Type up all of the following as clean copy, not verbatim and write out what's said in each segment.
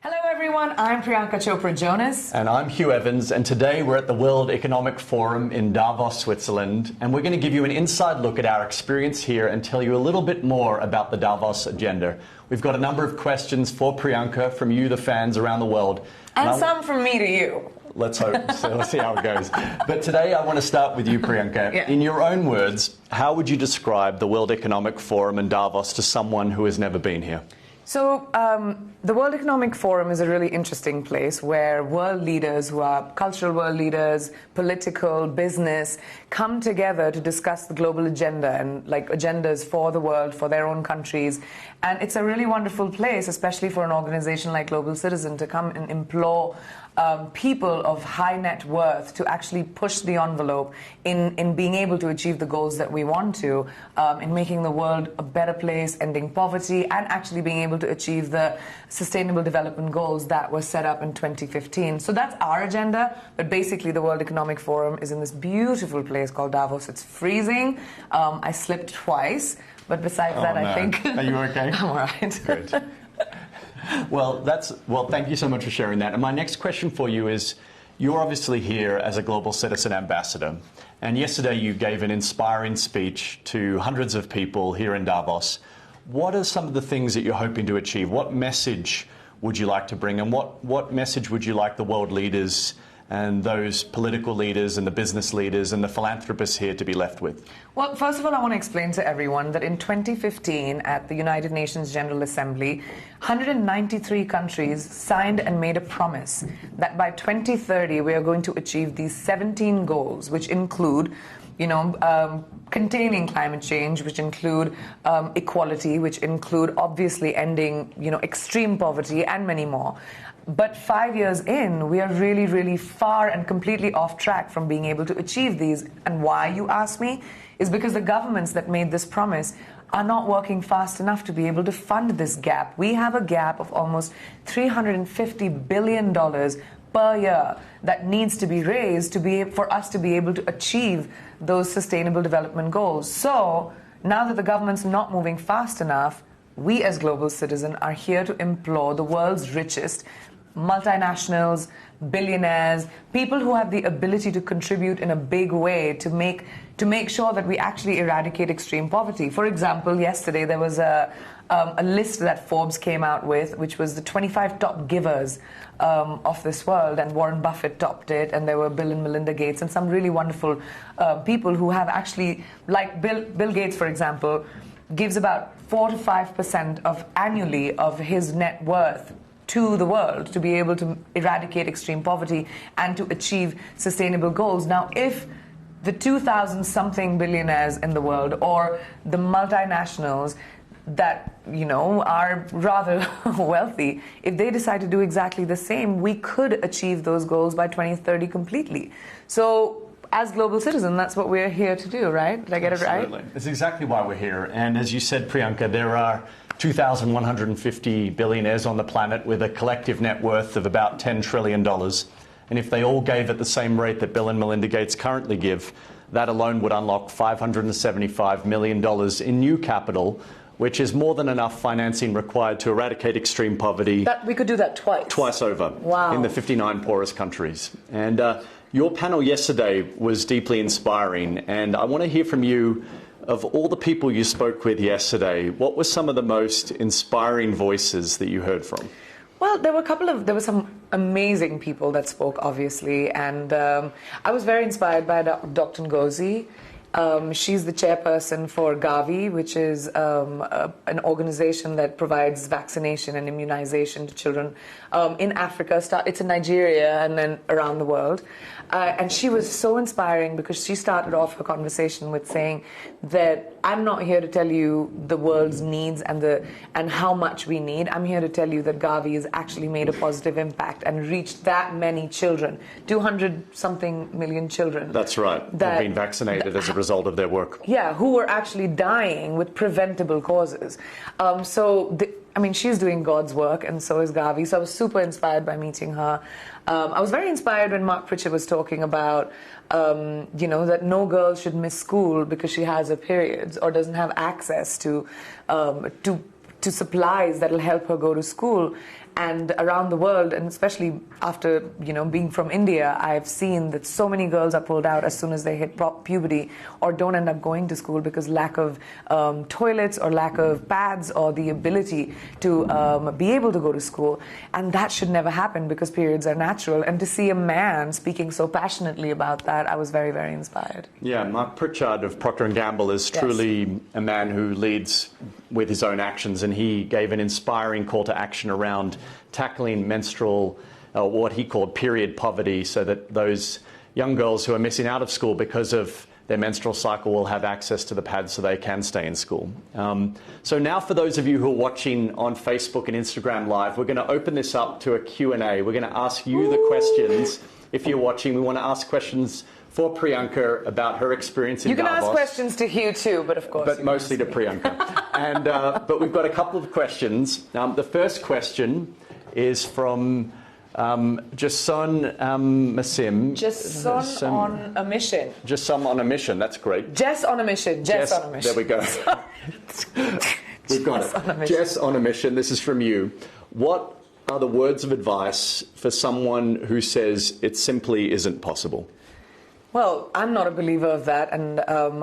Hello everyone, I'm Priyanka Chopra Jonas. And I'm Hugh Evans, and today we're at the World Economic Forum in Davos, Switzerland, and we're going to give you an inside look at our experience here and tell you a little bit more about the Davos agenda. We've got a number of questions for Priyanka from you, the fans around the world. And some from me to you. Let's hope. So let's see how it goes. But today I want to start with you, Priyanka. Yeah. In your own words, how would you describe the World Economic Forum in Davos to someone who has never been here? So the World Economic Forum is a really interesting place where world leaders who are cultural world leaders, political, business, come together to discuss the global agenda and like agendas for the world, for their own countries. And it's a really wonderful place, especially for an organization like Global Citizen, to come and implore people of high net worth to actually push the envelope in being able to achieve the goals that we want to, in making the world a better place, ending poverty, and actually being able to achieve the Sustainable Development Goals that were set up in 2015. So that's our agenda, but basically the World Economic Forum is in this beautiful place called Davos. It's freezing. I slipped twice, but besides that, no. I think... Are you okay? I'm all right. Good. Well, thank you so much for sharing that. And my next question for you is, you're obviously here as a Global Citizen Ambassador. And yesterday you gave an inspiring speech to hundreds of people here in Davos. What are some of the things that you're hoping to achieve? What message would you like to bring? And what message would you like the world leaders and those political leaders and the business leaders and the philanthropists here to be left with? Well, first of all, I want to explain to everyone that in 2015 at the United Nations General Assembly, 193 countries signed and made a promise that by 2030 we are going to achieve these 17 goals, which include containing climate change, which include equality, which include obviously ending, extreme poverty and many more. But 5 years in, we are really, really far and completely off track from being able to achieve these. And why, you ask me, is because the governments that made this promise are not working fast enough to be able to fund this gap. We have a gap of almost $350 billion per year that needs to be raised for us to be able to achieve those Sustainable Development Goals. So now that the government's not moving fast enough, we as Global Citizen are here to implore the world's richest multinationals, billionaires, people who have the ability to contribute in a big way to make sure that we actually eradicate extreme poverty. For example, yesterday there was a list that Forbes came out with, which was the 25 top givers of this world, and Warren Buffett topped it, and there were Bill and Melinda Gates and some really wonderful people who have actually, like Bill Gates, for example, gives about 4 to 5% of annually of his net worth to the world to be able to eradicate extreme poverty and to achieve sustainable goals. Now, if the 2,000-something billionaires in the world or the multinationals that, are rather wealthy, if they decide to do exactly the same, we could achieve those goals by 2030 completely. So as Global Citizen, that's what we're here to do, right? Did I get it right? Absolutely. That's exactly why we're here. And as you said, Priyanka, there are 2,150 billionaires on the planet with a collective net worth of about $10 trillion. And if they all gave at the same rate that Bill and Melinda Gates currently give, that alone would unlock $575 million in new capital, which is more than enough financing required to eradicate extreme poverty. We could do that twice. Twice over. Wow. In the 59 poorest countries. And your panel yesterday was deeply inspiring, and I want to hear from you. Of all the people you spoke with yesterday, what were some of the most inspiring voices that you heard from? Well, there were some amazing people that spoke, obviously, and I was very inspired by Dr. Ngozi. She's the chairperson for Gavi, which is an organization that provides vaccination and immunization to children in Africa. It's in Nigeria and then around the world. And she was so inspiring because she started off her conversation with saying that I'm not here to tell you the world's needs and how much we need. I'm here to tell you that Gavi has actually made a positive impact and reached that many children, 200-something million children. That's right. They've been vaccinated as a result of their work. Yeah, who were actually dying with preventable causes. She's doing God's work, and so is Gavi. So I was super inspired by meeting her. I was very inspired when Mark Pritchard was talking about, that no girl should miss school because she has her periods or doesn't have access to supplies that'll help her go to school. And around the world, and especially after, you know, being from India, I've seen that so many girls are pulled out as soon as they hit puberty, or don't end up going to school because lack of toilets or lack of pads or the ability to be able to go to school. And that should never happen because periods are natural. And to see a man speaking so passionately about that, I was very, very inspired. Yeah, Mark Pritchard of Procter & Gamble is truly a man who leads with his own actions, and he gave an inspiring call to action around tackling menstrual, what he called period poverty, so that those young girls who are missing out of school because of their menstrual cycle will have access to the pads so they can stay in school. So now for those of you who are watching on Facebook and Instagram Live, we're going to open this up to a Q&A. We're going to ask you the questions. If you're watching, we want to ask questions for Priyanka about her experience in Davos. You can ask questions to Hugh too, but of course. But mostly to Priyanka. And, but we've got a couple of questions. The first question is from Jason Massim. Just on a mission. Just some on a mission, that's great. Jess on a mission. Jess on a mission. There we go. We've got it. Jess on a mission, this is from you. What are the words of advice for someone who says it simply isn't possible? Well, I'm not a believer of that, and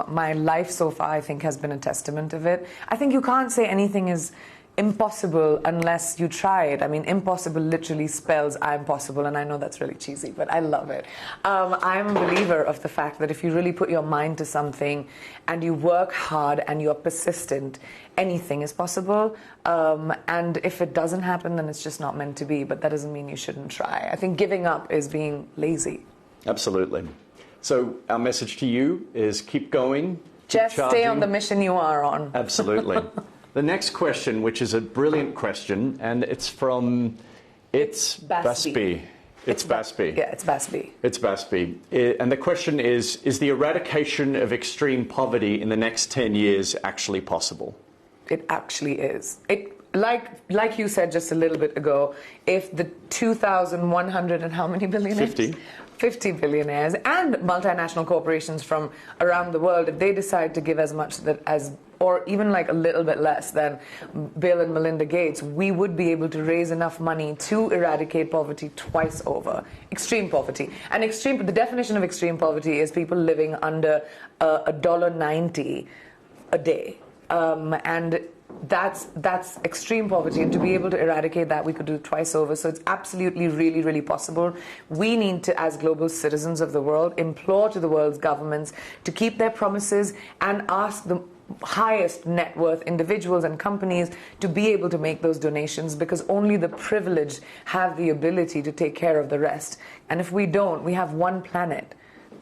my life so far, I think, has been a testament of it. I think you can't say anything is impossible unless you try it. I mean, impossible literally spells I'm possible, and I know that's really cheesy, but I love it. I'm a believer of the fact that if you really put your mind to something and you work hard and you're persistent, anything is possible. And if it doesn't happen, then it's just not meant to be, but that doesn't mean you shouldn't try. I think giving up is being lazy. Absolutely. So our message to you is keep going. Just stay on the mission you are on. Absolutely. The next question, which is a brilliant question, and it's from Basby. It's Basby. Yeah, it's Basby. It's Basby. And the question is the eradication of extreme poverty in the next 10 years actually possible? It actually is. Like you said just a little bit ago, if the 2,100 and how many billionaires? 50 billionaires and multinational corporations from around the world, if they decide to give as much or even like a little bit less than Bill and Melinda Gates, we would be able to raise enough money to eradicate poverty twice over. Extreme poverty. And the definition of extreme poverty is people living under $1.90 a day. And that's extreme poverty, and to be able to eradicate that, we could do it twice over. So it's absolutely really, really possible. We need to, as global citizens of the world, implore to the world's governments to keep their promises and ask the highest net worth individuals and companies to be able to make those donations, because only the privileged have the ability to take care of the rest. And if we don't, we have one planet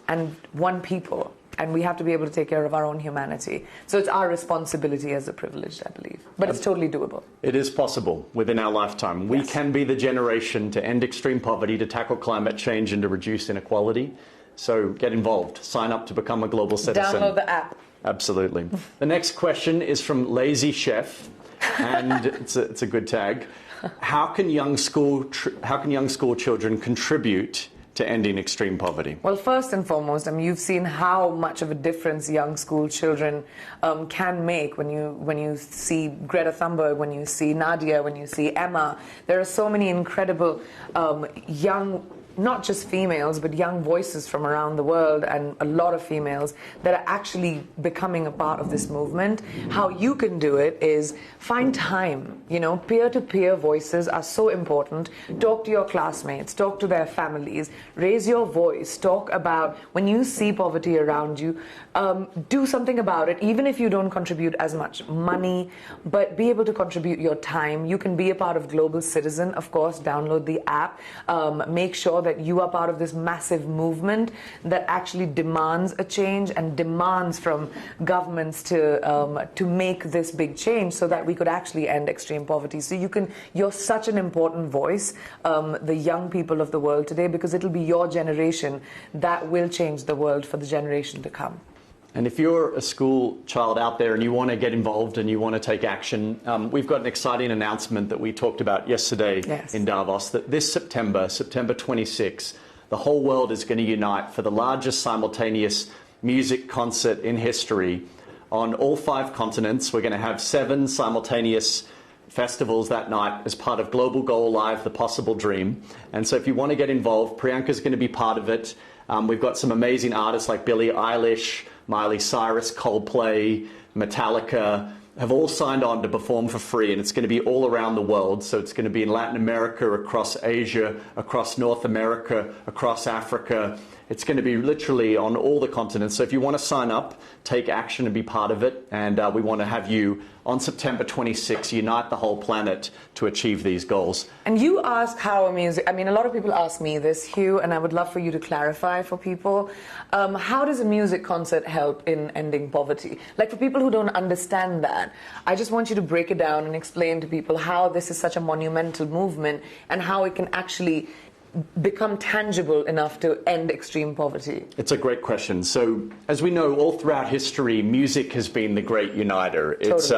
and one people, and we have to be able to take care of our own humanity. So it's our responsibility as the privileged, I believe. But it's totally doable. It is possible within our lifetime. We can be the generation to end extreme poverty, to tackle climate change, and to reduce inequality. So get involved. Sign up to become a global citizen. Download the app. Absolutely. The next question is from Lazy Chef, and it's a good tag. How can young school children contribute to ending extreme poverty? Well, first and foremost, I mean, you've seen how much of a difference young school children can make when you see Greta Thunberg, when you see Nadia, when you see Emma. There are so many incredible young, not just females, but young voices from around the world, and a lot of females that are actually becoming a part of this movement. How you can do it is find time. You know, peer-to-peer voices are so important. Talk to your classmates, talk to their families, raise your voice, talk about when you see poverty around you, do something about it, even if you don't contribute as much money, but be able to contribute your time. You can be a part of Global Citizen, of course, download the app, make sure that you are part of this massive movement that actually demands a change and demands from governments to make this big change so that we could actually end extreme poverty. So you're such an important voice, the young people of the world today, because it'll be your generation that will change the world for the generation to come. And if you're a school child out there and you want to get involved and you want to take action, we've got an exciting announcement that we talked about yesterday in Davos, that this September 26, the whole world is going to unite for the largest simultaneous music concert in history on all 5 continents. We're going to have 7 simultaneous festivals that night as part of Global Goal Live, The Possible Dream. And so if you want to get involved, Priyanka's going to be part of it. We've got some amazing artists like Billie Eilish, Miley Cyrus, Coldplay, Metallica, have all signed on to perform for free, and it's going to be all around the world. So it's going to be in Latin America, across Asia, across North America, across Africa. It's going to be literally on all the continents. So if you want to sign up, take action and be part of it. And we want to have you on September 26th unite the whole planet to achieve these goals. And you asked how a music, I mean, a lot of people ask me this, Hugh, and I would love for you to clarify for people. How does a music concert help in ending poverty? Like, for people who don't understand that, I just want you to break it down and explain to people how this is such a monumental movement and how it can actually become tangible enough to end extreme poverty? It's a great question. So, as we know, all throughout history, music has been the great uniter. It's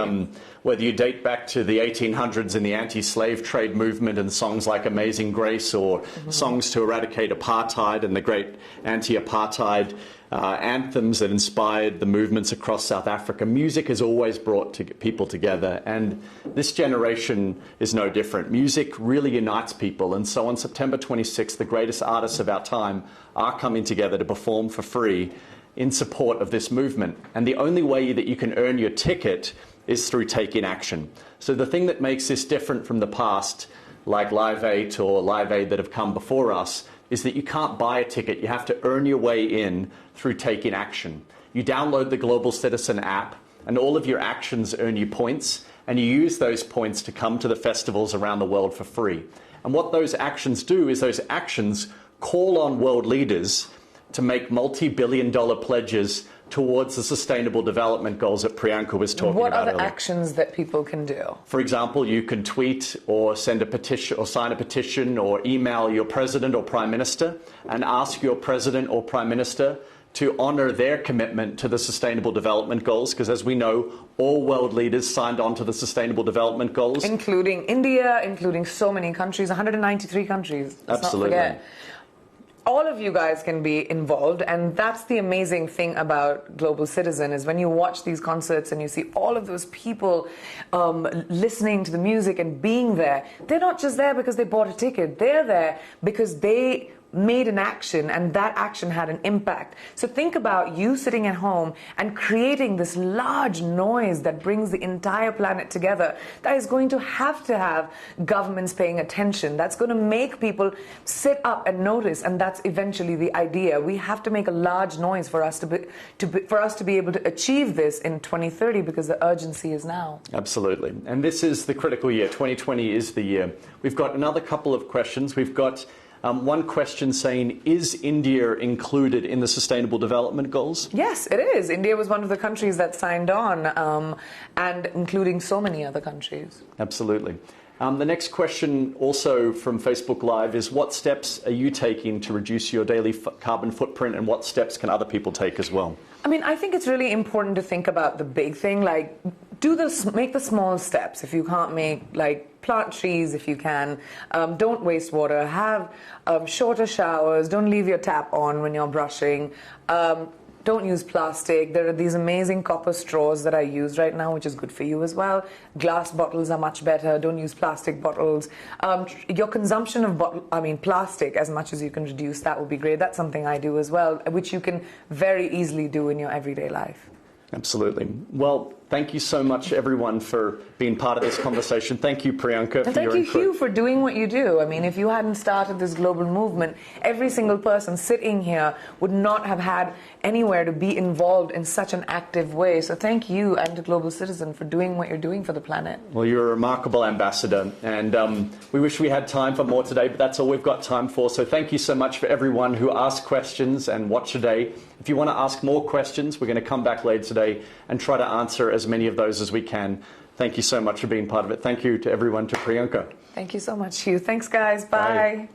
whether you date back to the 1800s in the anti-slave trade movement and songs like Amazing Grace, or songs to eradicate apartheid and the great anti-apartheid anthems that inspired the movements across South Africa. Music has always brought people together, and this generation is no different. Music really unites people, and so on September 26th, the greatest artists of our time are coming together to perform for free in support of this movement. And the only way that you can earn your ticket is through taking action. So the thing that makes this different from the past, like Live 8 or Live Aid that have come before us, is that you can't buy a ticket. You have to earn your way in through taking action. You download the Global Citizen app, and all of your actions earn you points, and you use those points to come to the festivals around the world for free. And what those actions do is those actions call on world leaders to make multi-billion-dollar pledges towards the Sustainable Development Goals that Priyanka was talking about earlier. What are the actions that people can do? For example, you can tweet or send a petition or sign a petition or email your president or prime minister and ask your president or prime minister to honour their commitment to the Sustainable Development Goals, because as we know, all world leaders signed on to the Sustainable Development Goals. Including India, including so many countries, 193 countries. Let's Absolutely. not forget. All of you guys can be involved, and that's the amazing thing about Global Citizen, is when you watch these concerts and you see all of those people listening to the music and being there, they're not just there because they bought a ticket, they're there because they made an action, and that action had an impact. So think about you sitting at home and creating this large noise that brings the entire planet together. That is going to have governments paying attention. That's going to make people sit up and notice, and that's eventually the idea. We have to make a large noise for us to be able to achieve this in 2030, because the urgency is now. Absolutely. And this is the critical year. 2020 is the year. We've got another couple of questions. We've got one question saying, is India included in the Sustainable Development Goals? Yes, it is. India was one of the countries that signed on, and including so many other countries. Absolutely. The next question, also from Facebook Live, is what steps are you taking to reduce your daily carbon footprint, and what steps can other people take as well? I mean, I think it's really important to think about the big thing, like make the small steps. If you can't plant trees if you can, don't waste water, have shorter showers, don't leave your tap on when you're brushing, don't use plastic. There are these amazing copper straws that I use right now, which is good for you as well. Glass bottles are much better. Don't use plastic bottles. Your consumption of plastic, as much as you can reduce, that would be great. That's something I do as well, which you can very easily do in your everyday life. Absolutely. Well, thank you so much, everyone, for being part of this conversation. Thank you, Priyanka. And thank you, Hugh, for doing what you do. I mean, if you hadn't started this global movement, every single person sitting here would not have had anywhere to be involved in such an active way. So thank you and to Global Citizen for doing what you're doing for the planet. Well, you're a remarkable ambassador, and we wish we had time for more today, but that's all we've got time for. So thank you so much for everyone who asked questions and watched today. If you want to ask more questions, we're going to come back later today and try to answer as many of those as we can. Thank you so much for being part of it. Thank you to everyone, to Priyanka. Thank you so much, Hugh. Thanks, guys. Bye. Bye.